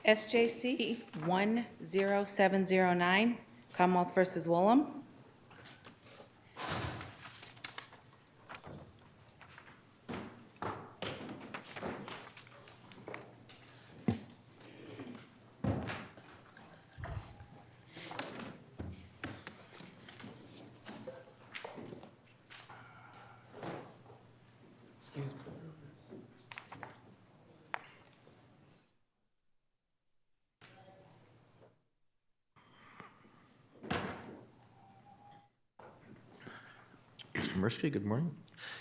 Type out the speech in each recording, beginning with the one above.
SJC-10709, Commonwealth versus Woollam. Excuse me. Mr. Mirsky, good morning.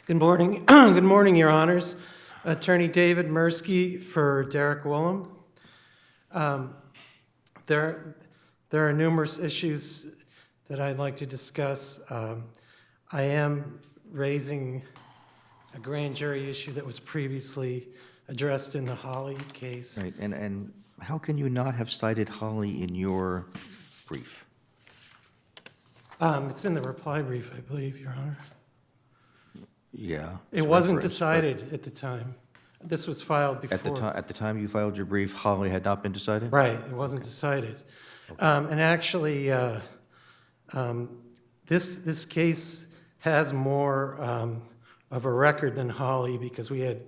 Good morning. Good morning, Your Honors. Attorney David Mirsky for Derek Woollam. There are numerous issues that I'd like to discuss. I am raising a grand jury issue that was previously addressed in the Holly case. Right, and how can you not have cited Holly in your brief? It's in the reply brief, I believe, Your Honor. Yeah. It it's wasn't referenced, but decided at the time. This was filed before. At the time you filed your brief, Holly had not been decided? Right, it wasn't decided. And actually, this case has more of a record than Holly because we had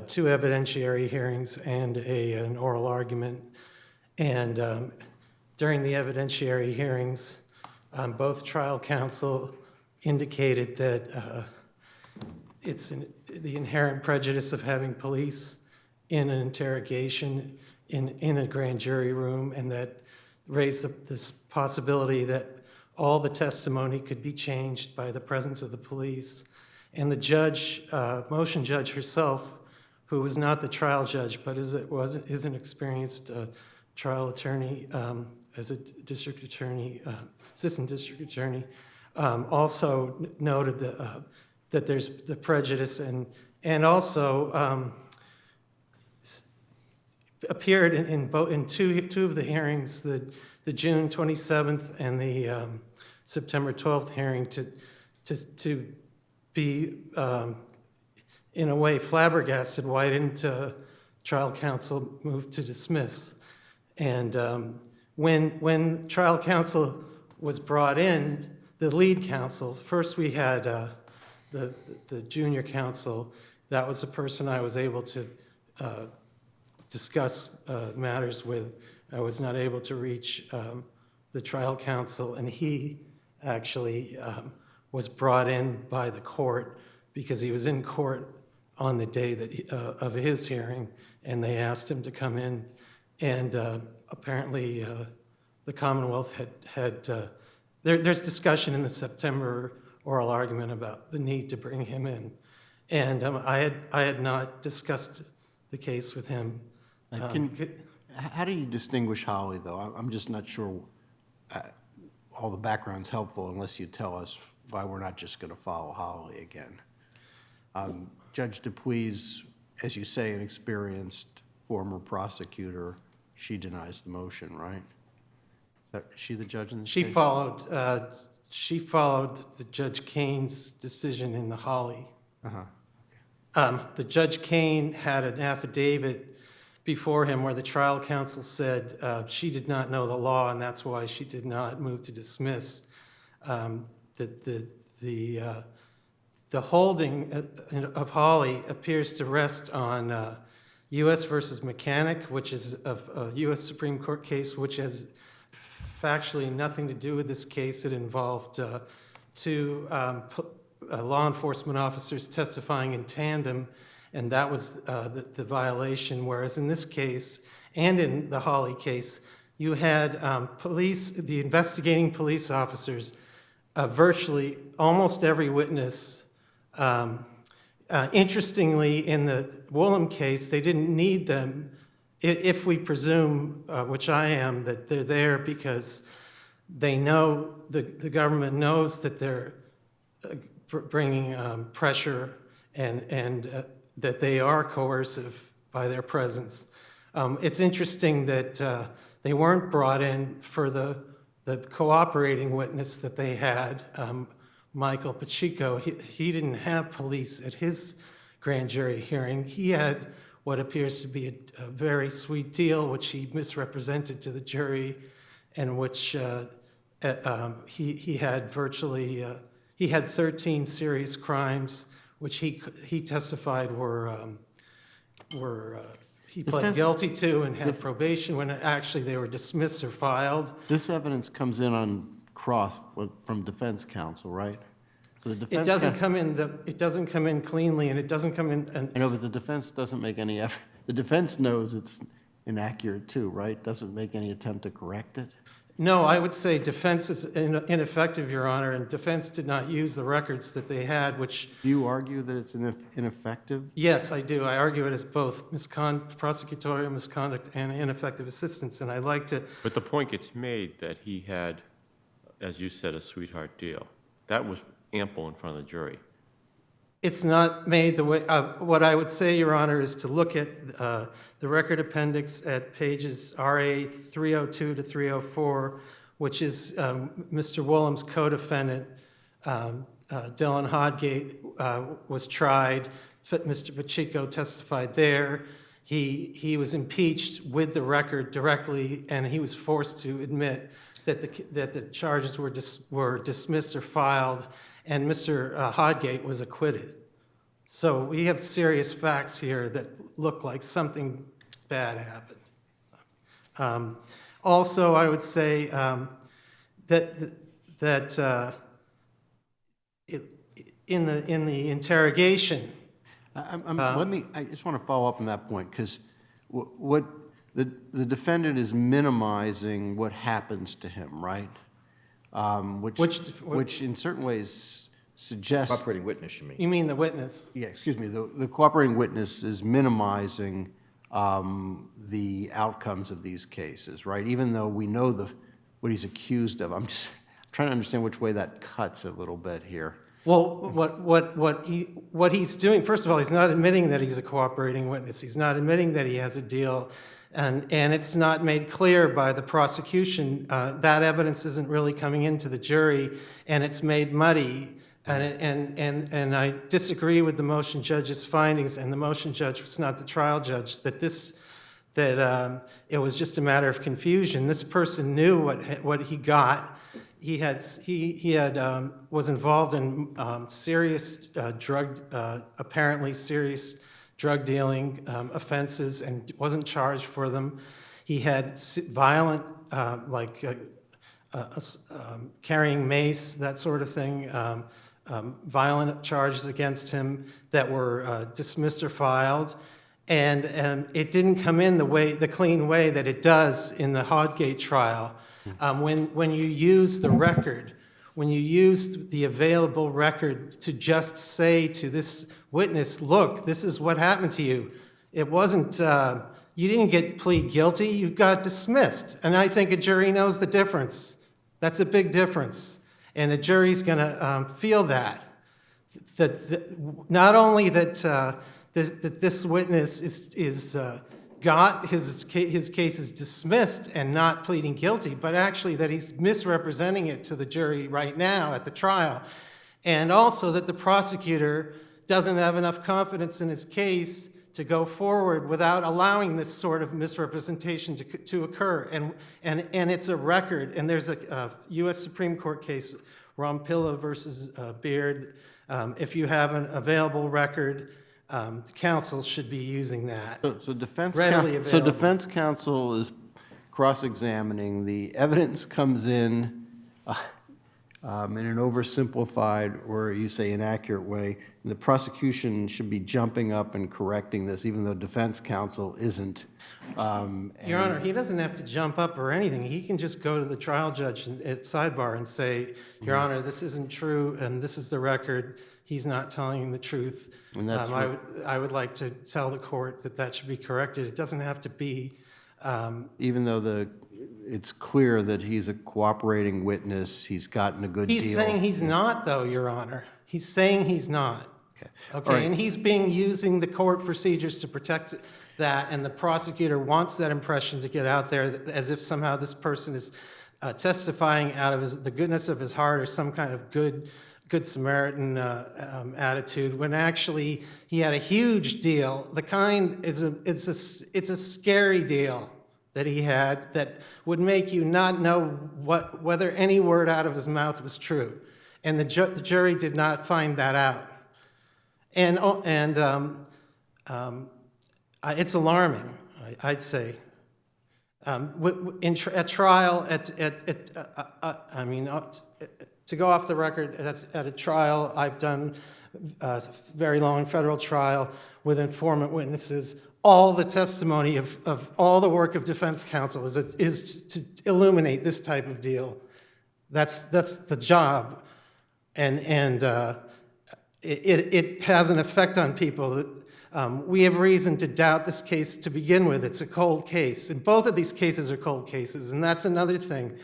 two evidentiary hearings and an oral argument. And during the evidentiary hearings, both trial counsel indicated that it's the inherent prejudice of having police in an interrogation in a grand jury room, and that raised this possibility that all the testimony could be changed by the presence of the police. And the judge, motion judge herself, who was not the trial judge but is an experienced trial attorney, as a district attorney, assistant district attorney, also noted that there's the prejudice and also appeared in two of the hearings, the June 27th and the September 12th hearing, to be in a way flabbergasted why didn't trial counsel move to dismiss. And when trial counsel was brought in, the lead counsel, first we had the junior counsel. That was the person I was able to discuss matters with. I was not able to reach the trial counsel, and he actually was brought in by the court because he was in court on the day that of his hearing, and they asked him to come in. And apparently the Commonwealth had there's discussion in the September oral argument about the need to bring him in. And I had not discussed the case with him. How do you distinguish Holly, though? I'm just not sure all the background's helpful unless you tell us why we're not just going to follow Holly again. Judge Dupuis, as you say, an experienced former prosecutor, she denies the motion, right? Is she the judge in this case? She followed the Judge Kane's decision in the Holly. The Judge Kane had an affidavit before him where the trial counsel said she did not know the law, and that's why she did not move to dismiss. The holding of Holly appears to rest on U.S. versus Mechanic, which is a U.S. Supreme Court case which has factually nothing to do with this case. It involved two law enforcement officers testifying in tandem, and that was the violation. Whereas in this case, and in the Holly case, you had the investigating police officers, virtually almost every witness. Interestingly, in the Woollam case, they didn't need them. If we presume, which I am, that they're there because they know, the government knows that they're bringing pressure and that they are coercive by their presence. It's interesting that they weren't brought in for the cooperating witness that they had, Michael Pacheco. He didn't have police at his grand jury hearing. He had what appears to be a very sweet deal, which he misrepresented to the jury, and which he had virtually, he had 13 serious crimes, which he testified he pled Defense- guilty to and had probation when actually they were dismissed or filed. This evidence comes in on cross from defense counsel, right? So the defense. It doesn't come in cleanly, and it doesn't come in, and I know, but the defense doesn't make any effort. The defense knows it's inaccurate too, right? Doesn't make any attempt to correct it? no, I would say defense is ineffective, Your Honor, and defense did not use the records that they had, which, Do you argue that it's ineffective? yes, I do. I argue it as both prosecutorial misconduct and ineffective assistance, and I like to, But the point gets made that he had, as you said, a sweetheart deal. That was ample in front of the jury. it's not made the way, what I would say, Your Honor, is to look at the record appendix at pages RA 302 to 304, which is Mr. Woollam's co-defendant, Dylan Hodgate, was tried. Mr. Pacheco testified there. He was impeached with the record directly, and he was forced to admit that the charges were dismissed or filed, and Mr. Hodgate was acquitted. So we have serious facts here that look like something bad happened. Also, I would say that in the interrogation, I just want to follow up on that point, because what the defendant is minimizing what happens to him, right? Which in certain ways suggests. Cooperating witness, you mean? you mean the witness? Yeah, excuse me, the cooperating witness is minimizing the outcomes of these cases, right? Even though we know what he's accused of. I'm just trying to understand which way that cuts a little bit here. Well, what he's doing, first of all, he's not admitting that he's a cooperating witness. He's not admitting that he has a deal, and it's not made clear by the prosecution. That evidence isn't really coming into the jury, and it's made muddy. And I disagree with the motion judge's findings, and the motion judge was not the trial judge, that it was just a matter of confusion. This person knew what he got. He was involved in apparently serious drug dealing offenses, and wasn't charged for them. He had violent, carrying mace, that sort of thing. Violent charges against him that were dismissed or filed, and it didn't come in the clean way that it does in the Hodgate trial. When you use the record, when you use the available record to just say to this witness, look, this is what happened to you. It wasn't, you didn't plead guilty, you got dismissed. And I think a jury knows the difference. That's a big difference. And the jury's going to feel that. Not only that this witness got his case is dismissed and not pleading guilty, but actually that he's misrepresenting it to the jury right now at the trial. And also that the prosecutor doesn't have enough confidence in his case to go forward without allowing this sort of misrepresentation to occur. And it's a record, and there's a U.S. Supreme Court case, Rompilla versus Beard. If you have an available record, counsel should be using that. So defense counsel is cross-examining. The evidence comes in an oversimplified, or you say inaccurate way. And the prosecution should be jumping up and correcting this, even though defense counsel isn't. Your Honor, he doesn't have to jump up or anything. He can just go to the trial judge at sidebar and say, Your Honor, this isn't true, and this is the record. He's not telling the truth. And that's I would like to tell the court that should be corrected. It doesn't have to be. Even though it's clear that he's a cooperating witness, he's gotten a good deal. He's saying he's not, though, Your Honor. He's saying he's not. Okay, All right. and he's using the court procedures to protect that, and the prosecutor wants that impression to get out there as if somehow this person is testifying out of the goodness of his heart or some kind of good Good Samaritan attitude, when actually he had a huge deal. The kind it's a scary deal that he had that would make you not know whether any word out of his mouth was true, and the jury did not find that out. And it's alarming, I'd say. At trial, to go off the record, at a trial, I've done a very long federal trial with informant witnesses. All the testimony of all the work of defense counsel is to illuminate this type of deal. That's the job, and it has an effect on people. We have reason to doubt this case to begin with. It's a cold case, and both of these cases are cold cases, and that's another thing.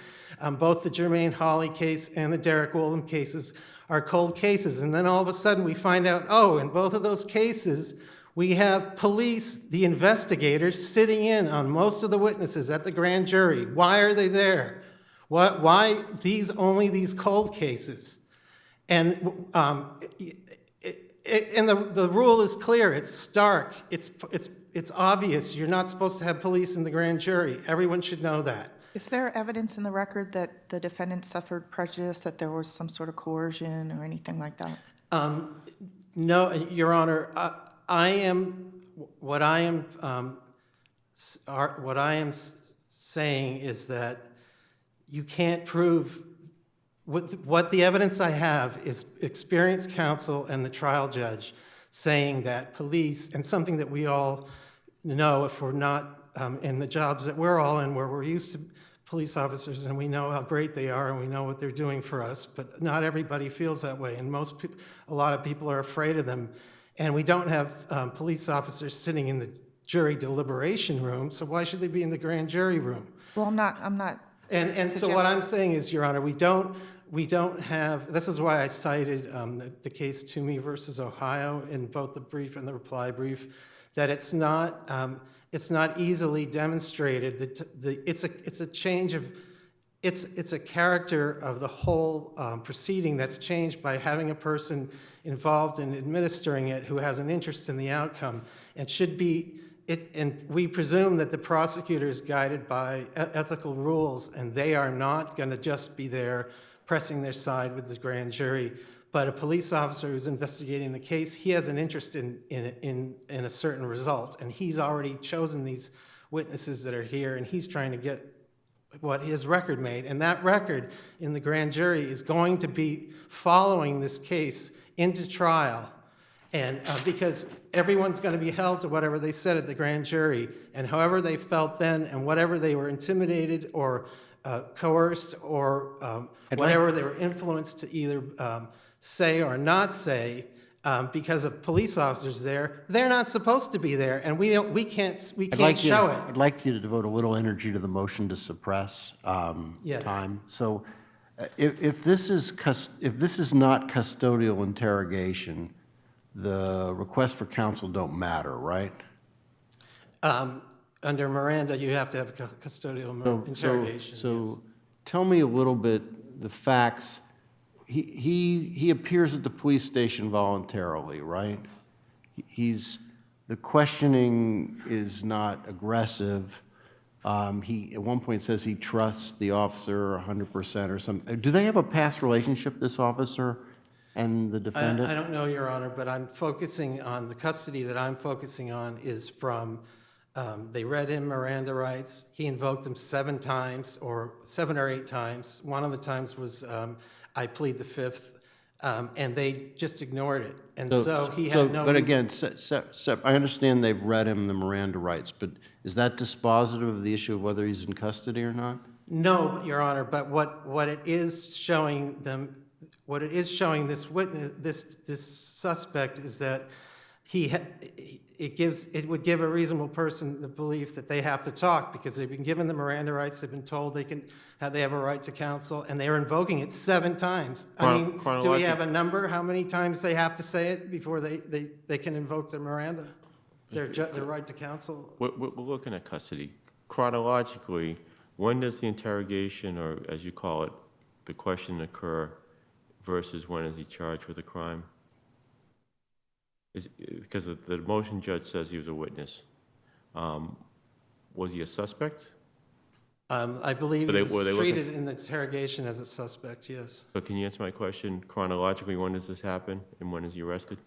Both the Jermaine Hawley case and the Derek Woollam cases are cold cases, and then all of a sudden we find out, oh, in both of those cases, we have police, the investigators, sitting in on most of the witnesses at the grand jury. Why are they there? Why only these cold cases? And the rule is clear. It's stark. It's obvious. You're not supposed to have police in the grand jury. Everyone should know that. Is there evidence in the record that the defendant suffered prejudice, that there was some sort of coercion or anything like that? No, Your Honor. What I am saying is that you can't prove. What the evidence I have is experienced counsel and the trial judge saying that police, and something that we all know if we're not in the jobs that we're all in, where we're used to police officers and we know how great they are and we know what they're doing for us, but not everybody feels that way, and a lot of people are afraid of them. And we don't have police officers sitting in the jury deliberation room, so why should they be in the grand jury room? Well, I'm not And so what I'm saying is, Your Honor, we don't have, this is why I cited the case Toomey versus Ohio in both the brief and the reply brief, that it's not easily demonstrated that it's a change of, it's a character of the whole proceeding that's changed by having a person involved in administering it who has an interest in the outcome, and should be, and we presume that the prosecutor is guided by ethical rules, and they are not going to just be there pressing their side with the grand jury. But a police officer who's investigating the case, he has an interest in a certain result, and he's already chosen these witnesses that are here, and he's trying to get what his record made. And that record in the grand jury is going to be following this case into trial. And because everyone's going to be held to whatever they said at the grand jury, and however they felt then, and whatever they were intimidated or coerced or whatever they were influenced to either say or not say, because of police officers there, they're not supposed to be there, and we can't show it. I'd like you to devote a little energy to the motion to suppress Yes. time. So if this is not custodial interrogation, the requests for counsel don't matter, right? Under Miranda, you have to have custodial interrogation. So tell me a little bit the facts. He appears at the police station voluntarily, right? The questioning is not aggressive. He at one point says he trusts the officer 100% or something. Do they have a past relationship, this officer and the defendant? I don't know, Your Honor, but I'm focusing on the custody that I'm focusing on is from, they read him Miranda rights. He invoked them 7 times or 7 or 8 times. One of the times was, I plead the 5th, and they just ignored it. And so he had no But reason. again, I understand they've read him the Miranda rights, but is that dispositive of the issue of whether he's in custody or not? No, Your Honor, but what it is showing them, what it is showing this witness, this suspect, is that it would give a reasonable person the belief that they have to talk because they've been given the Miranda rights, they've been told they have a right to counsel, and they are invoking it 7 times. I mean, do we have a number how many times they have to say it before they can invoke the Miranda, their right to counsel? We're looking at custody. Chronologically, when does the interrogation, or as you call it, the question occur versus when is he charged with a crime? Because the motion judge says he was a witness. Was he a suspect? I believe Were they he's looking treated in the interrogation as a suspect, yes. So can you answer my question chronologically? When does this happen, and when is he arrested?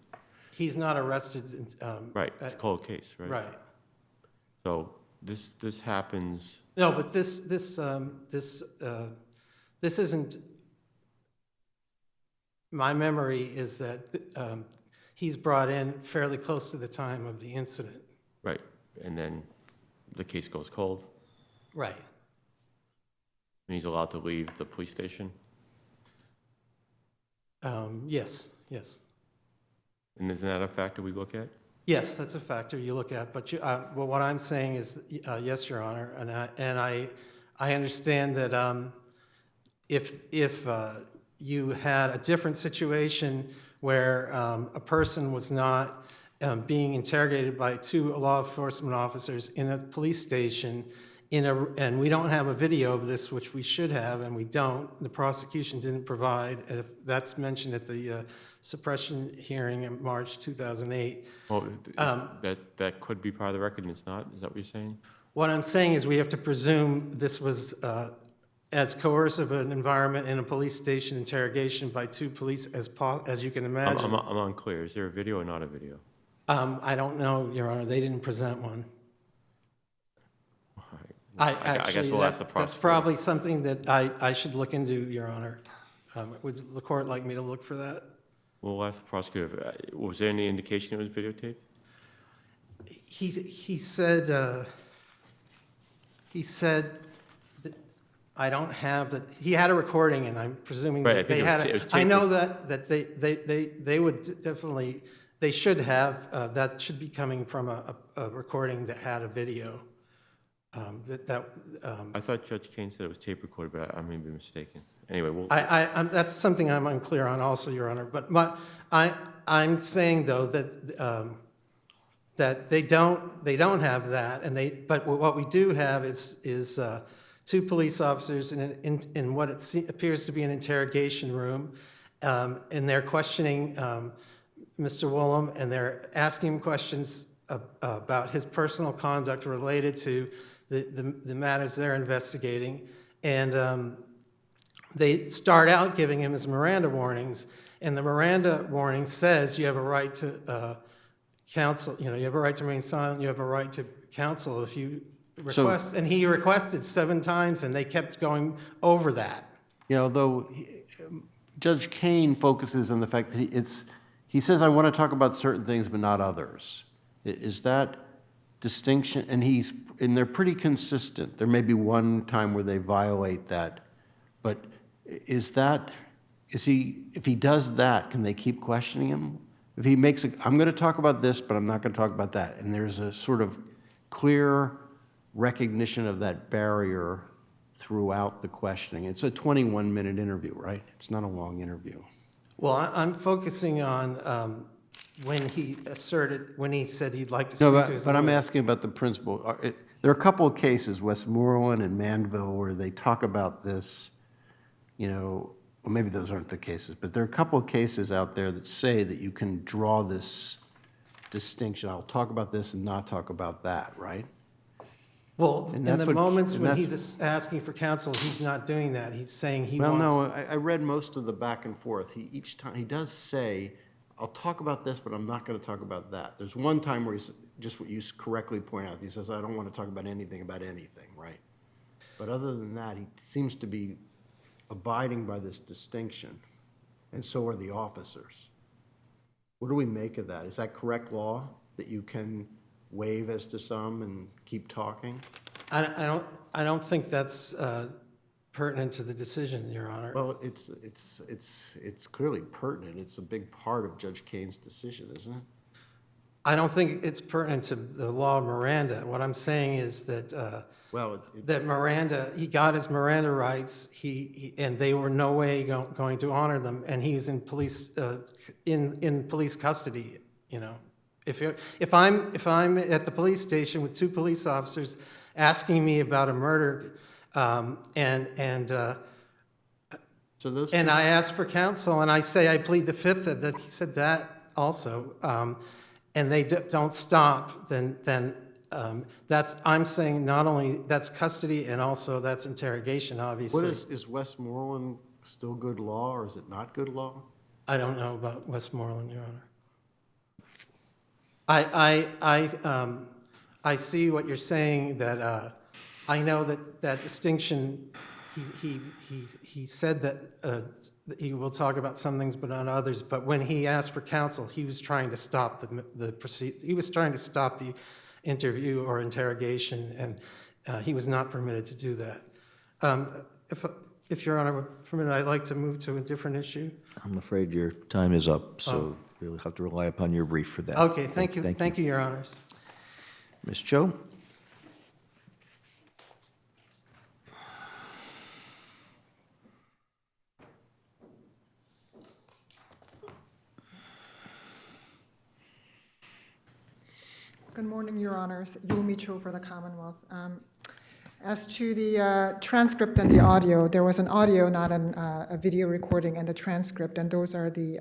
He's not arrested. Right, it's a cold case, right? Right. So this happens. No, but this isn't, my memory is that he's brought in fairly close to the time of the incident. Right, and then the case goes cold, Right. and he's allowed to leave the police station? Yes, yes. And isn't that a factor we look at? Yes, that's a factor you look at, but well, what I'm saying is, yes, Your Honor, and I understand that if you had a different situation where a person was not being interrogated by two law enforcement officers in a police station, and we don't have a video of this, which we should have, and we don't, the prosecution didn't provide, and if that's mentioned at the suppression hearing in March 2008. Well, that could be part of the record, and it's not? Is that what you're saying? What I'm saying is we have to presume this was as coercive an environment in a police station interrogation by two police as you can imagine. I'm unclear. Is there a video or not a video? I don't know, Your Honor. They didn't present one. I guess we'll ask the prosecutor. That's probably something that I should look into, Your Honor. Would the court like me to look for that? We'll ask the prosecutor. Was there any indication it was videotaped? He said that I don't have that. He had a recording, and I'm presuming Right, that they had it was I taped. know that they would definitely, they should have, that should be coming from a recording that had a video. I thought Judge Kane said it was tape recorded, but I may be mistaken. Anyway, we'll... That's something I'm unclear on also, Your Honor. But I'm saying, though, that they don't have that, but what we do have is two police officers in what appears to be an interrogation room, and they're questioning Mr. Woollam, and they're asking him questions about his personal conduct related to the matters they're investigating, and they start out giving him his Miranda warnings, and the Miranda warning says you have a right to counsel, you have a right to remain silent, you have a right to counsel if you request, and he requested 7 times, and they kept going over that. Though Judge Kane focuses on the fact that he says, I want to talk about certain things but not others. Is that distinction, and they're pretty consistent. There may be one time where they violate that, but if he does that, can they keep questioning him? If he makes I'm going to talk about this, but I'm not going to talk about that, and there's a sort of clear recognition of that barrier throughout the questioning. It's a 21-minute interview, right? It's not a long interview. Well, I'm focusing on when he said he'd like to speak to his But I'm lawyer. asking about the principle. There are a couple of cases, Westmoreland and Manville, where they talk about this, well, maybe those aren't the cases, but there are a couple of cases out there that say that you can draw this distinction. I'll talk about this and not talk about that, right? Well, And in that's the what- moments and when that's- he's asking for counsel, he's not doing that. He's saying he Well, wants... no, I read most of the back and forth. Each time, he does say, I'll talk about this, but I'm not going to talk about that. There's one time where he's, just what you correctly point out, he says, I don't want to talk about anything, right? But other than that, he seems to be abiding by this distinction, and so are the officers. What do we make of that? Is that correct law, that you can waive as to some and keep talking? I don't think that's pertinent to the decision, Your Honor. Well, it's clearly pertinent. It's a big part of Judge Kane's decision, isn't it? I don't think it's pertinent to the law of Miranda. What I'm saying is that that Miranda, he got his Miranda rights, and they were no way going to honor them, and he's in police custody. If I'm at the police station with 2 police officers asking me about a murder, and So those And two, I asked for counsel, and I say I plead the fifth, that he said that also. And they don't stop, then that's, I'm saying not only that's custody and also that's interrogation, what obviously. is Westmoreland still good law, or is it not good law? I don't know about Westmoreland, Your Honor. I see what you're saying, that I know that distinction, he said that he will talk about some things but not others, but when he asked for counsel, he was trying to stop he was trying to stop the interview or interrogation, and he was not permitted to do that. If Your Honor would permit, I'd like to move to a different issue. I'm afraid your time is up, so we'll have to rely upon your brief for that. Okay, thank you, Your Honors. Ms. Cho? Good morning, Your Honors. Yumi Cho for the Commonwealth. As to the transcript and the audio, there was an audio, not a video recording, and the transcript, and those are the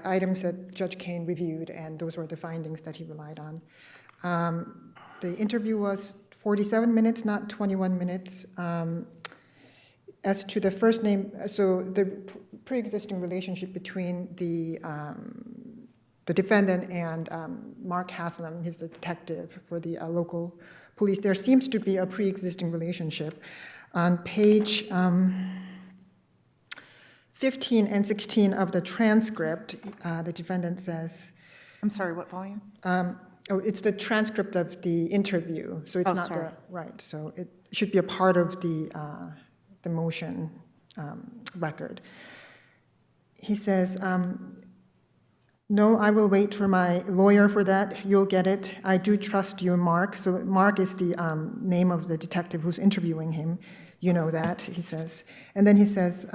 items that Judge Kane reviewed, and those were the findings that he relied on. The interview was 47 minutes, not 21 minutes. As to the first name, so the pre-existing relationship between the defendant and Mark Haslam, he's the detective for the local police, there seems to be a pre-existing relationship. On page 15 and 16 of the transcript, the defendant says, I'm sorry, what volume? it's the transcript of the interview, so it's Oh, not sorry. right, so it should be a part of the motion record. He says, no, I will wait for my lawyer for that. You'll get it. I do trust you, Mark. So Mark is the name of the detective who's interviewing him. You know that, he says. And then he says,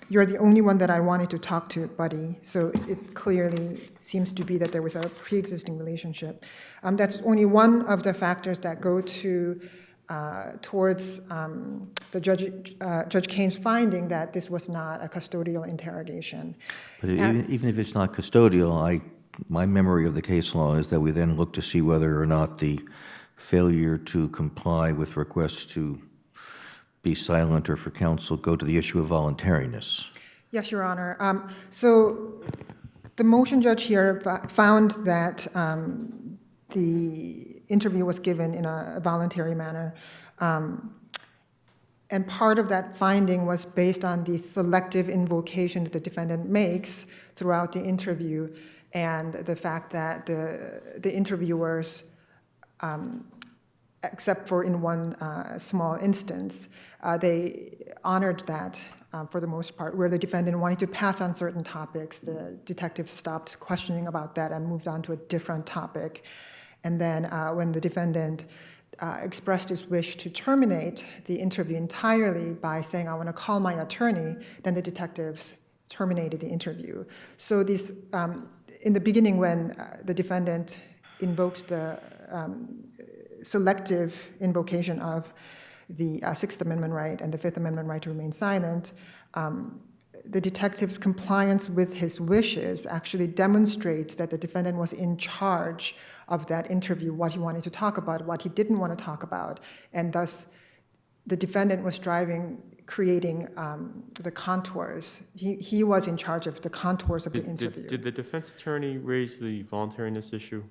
you're the only one that I wanted to talk to, buddy. So it clearly seems to be that there was a pre-existing relationship. That's only one of the factors that go towards the Judge Kane's finding that this was not a custodial interrogation. But even if it's not custodial, my memory of the case law is that we then look to see whether or not the failure to comply with requests to be silent or for counsel go to the issue of voluntariness. Yes, Your Honor. So the motion judge here found that the interview was given in a voluntary manner. And part of that finding was based on the selective invocation that the defendant makes throughout the interview and the fact that the interviewers, except for in one small instance, they honored that for the most part, where the defendant wanted to pass on certain topics. The detective stopped questioning about that and moved on to a different topic. And then when the defendant expressed his wish to terminate the interview entirely by saying, I want to call my attorney, then the detectives terminated the interview. So this, in the beginning when the defendant invoked the selective invocation of the Sixth Amendment right and the Fifth Amendment right to remain silent, the detective's compliance with his wishes actually demonstrates that the defendant was in charge of that interview, what he wanted to talk about, what he didn't want to talk about, and thus the defendant was creating the contours. He was in charge of the contours of the interview. Did the defense attorney raise the voluntariness issue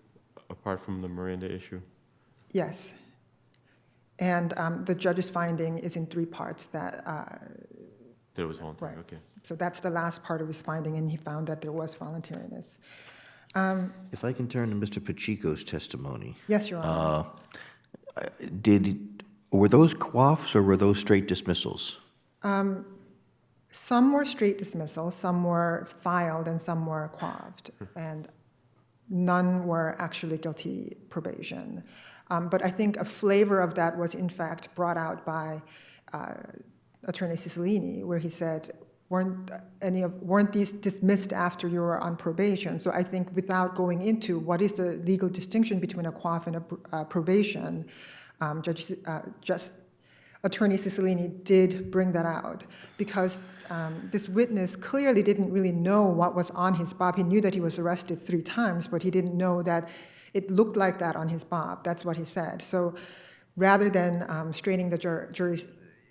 apart from the Miranda issue? Yes. And the judge's finding is in three parts that That it was voluntary, right. okay. So that's the last part of his finding, and he found that there was voluntariness. If I can turn to Mr. Pacheco's testimony. Yes, Your Honor. Were those quaffs or were those straight dismissals? Some were straight dismissals, some were filed, and some were quaffed, and none were actually guilty probation. But I think a flavor of that was in fact brought out by Attorney Cicilline, where he said, weren't these dismissed after you were on probation? So I think without going into what is the legal distinction between a quaff and a probation, Attorney Cicilline did bring that out because this witness clearly didn't really know what was on his bob. He knew that he was arrested 3 times, but he didn't know that it looked like that on his bob. That's what he said. So rather than straining the jury's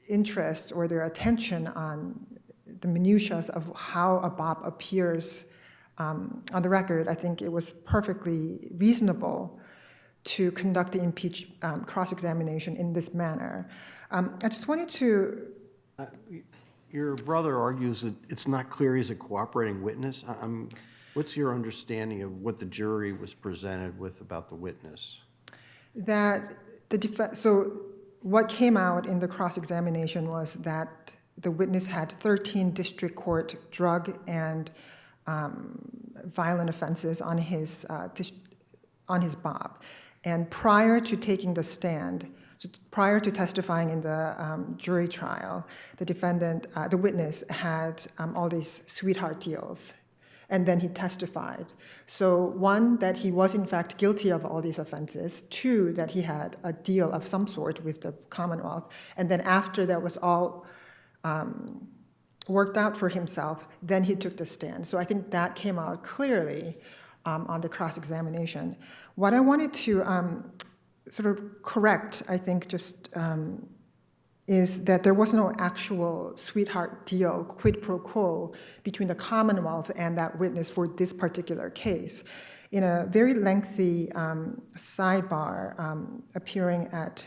interest or their attention on the minutiae of how a bob appears on the record, I think it was perfectly reasonable to conduct the cross-examination in this manner. I just wanted to... Your brother argues that it's not clear he's a cooperating witness. What's your understanding of what the jury was presented with about the witness? That so what came out in the cross-examination was that the witness had 13 district court drug and violent offenses on his bob. And prior to taking the stand, so prior to testifying in the jury trial, the witness had all these sweetheart deals, and then he testified. So 1, that he was in fact guilty of all these offenses. 2, that he had a deal of some sort with the Commonwealth. And then after that was all worked out for himself, then he took the stand. So I think that came out clearly on the cross-examination. What I wanted to sort of correct, I think, just is that there was no actual sweetheart deal, quid pro quo, between the Commonwealth and that witness for this particular case. In a very lengthy sidebar appearing at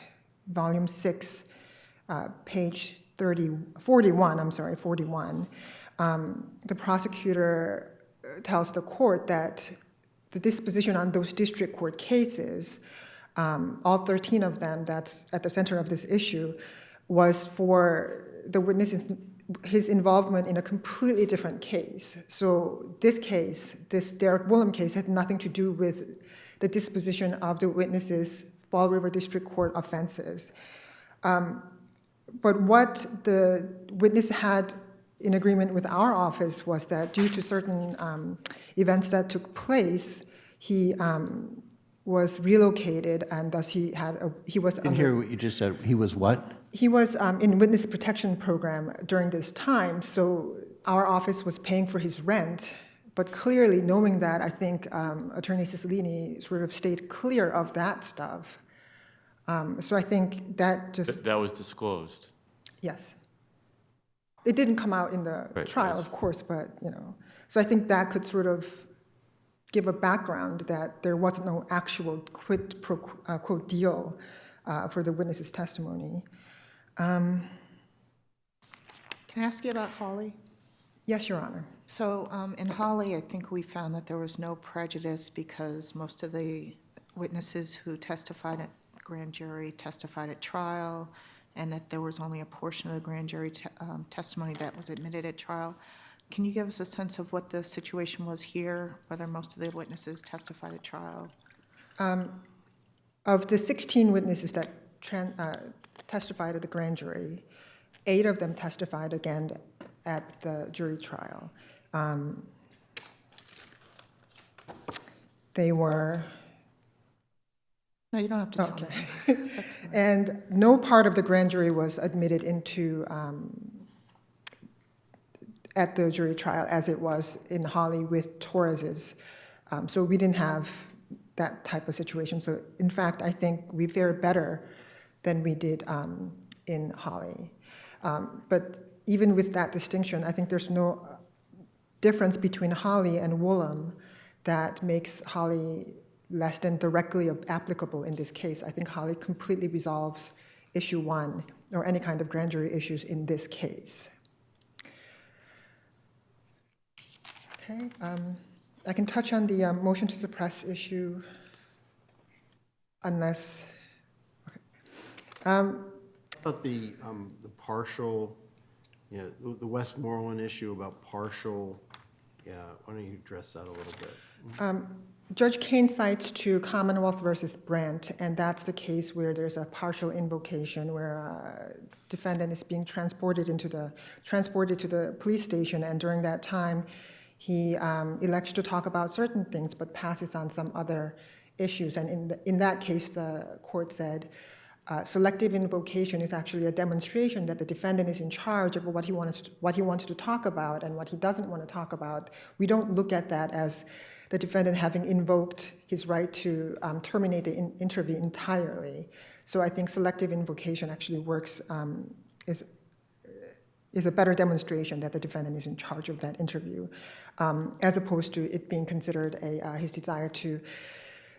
volume 6, page 41, the prosecutor tells the court that the disposition on those district court cases, all 13 of them that's at the center of this issue, was for the witness, his involvement in a completely different case. So this case, this Derek Woollam case, had nothing to do with the disposition of the witness's Fall River District Court offenses. But what the witness had in agreement with our office was that due to certain events that took place, he was relocated, and thus he was. Didn't hear what you just said. He was what? He was in witness protection program during this time, so our office was paying for his rent. But clearly, knowing that, I think Attorney Cicilline sort of stayed clear of that stuff. So I think that just... That was disclosed. Yes. It didn't come out in the trial, of course, but, So I think that could sort of give a background that there was no actual quid pro quo deal for the witness's testimony. Can I ask you about Hawley? Yes, Your Honor. So in Hawley, I think we found that there was no prejudice because most of the witnesses who testified at the grand jury testified at trial, and that there was only a portion of the grand jury testimony that was admitted at trial. Can you give us a sense of what the situation was here, whether most of the witnesses testified at trial? Of the 16 witnesses that testified at the grand jury, 8 of them testified again at the jury trial. They were... No, you don't have to tell okay. me. That's fine. And no part of the grand jury was admitted into at the jury trial as it was in Hawley with Torres's. So we didn't have that type of situation. So in fact, I think we fared better than we did in Hawley. But even with that distinction, I think there's no difference between Hawley and Woollam that makes Hawley less than directly applicable in this case. I think Hawley completely resolves issue 1 or any kind of grand jury issues in this case. Okay, I can touch on the motion to suppress issue unless, okay. About the partial, the Westmoreland issue about partial, why don't you address that a little bit? Judge Kane cites to Commonwealth versus Brandt, and that's the case where there's a partial invocation where a defendant is being transported to the police station, and during that time, he elects to talk about certain things but passes on some other issues. And in that case, the court said selective invocation is actually a demonstration that the defendant is in charge of what he wants to talk about and what he doesn't want to talk about. We don't look at that as the defendant having invoked his right to terminate the interview entirely. So I think selective invocation actually works, is a better demonstration that the defendant is in charge of that interview, as opposed to it being considered his desire to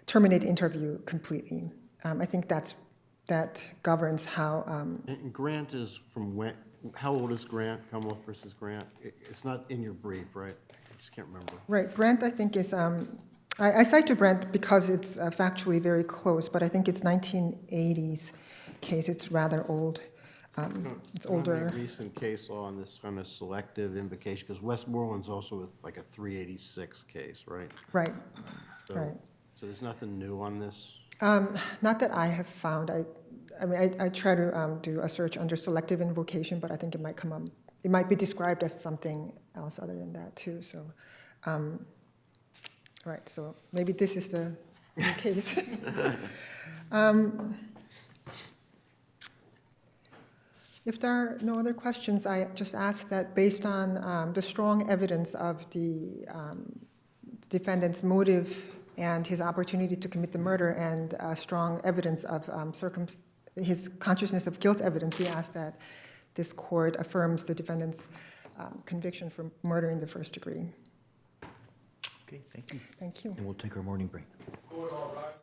terminate the interview completely. I think that governs how. And Grant is from when, how old is Grant, Commonwealth versus Grant? It's not in your brief, right? I just can't remember. Right, Brent, I think is, I cite to Brent because it's factually very close, but I think it's 1980s case. It's rather old. It's older. Any recent case law on this kind of selective invocation? Because Westmoreland's also with like a 386 case, right? Right, So- right. So there's nothing new on this? Not that I have found. I try to do a search under selective invocation, but I think it might come up. It might be described as something else other than that too. So, right. So maybe this is the new case. If there are no other questions, I just ask that based on the strong evidence of the defendant's motive and his opportunity to commit the murder and strong evidence of his consciousness of guilt evidence, we ask that this court affirms the defendant's conviction for murder in the first degree. Okay, thank you. Thank you. And we'll take our morning break.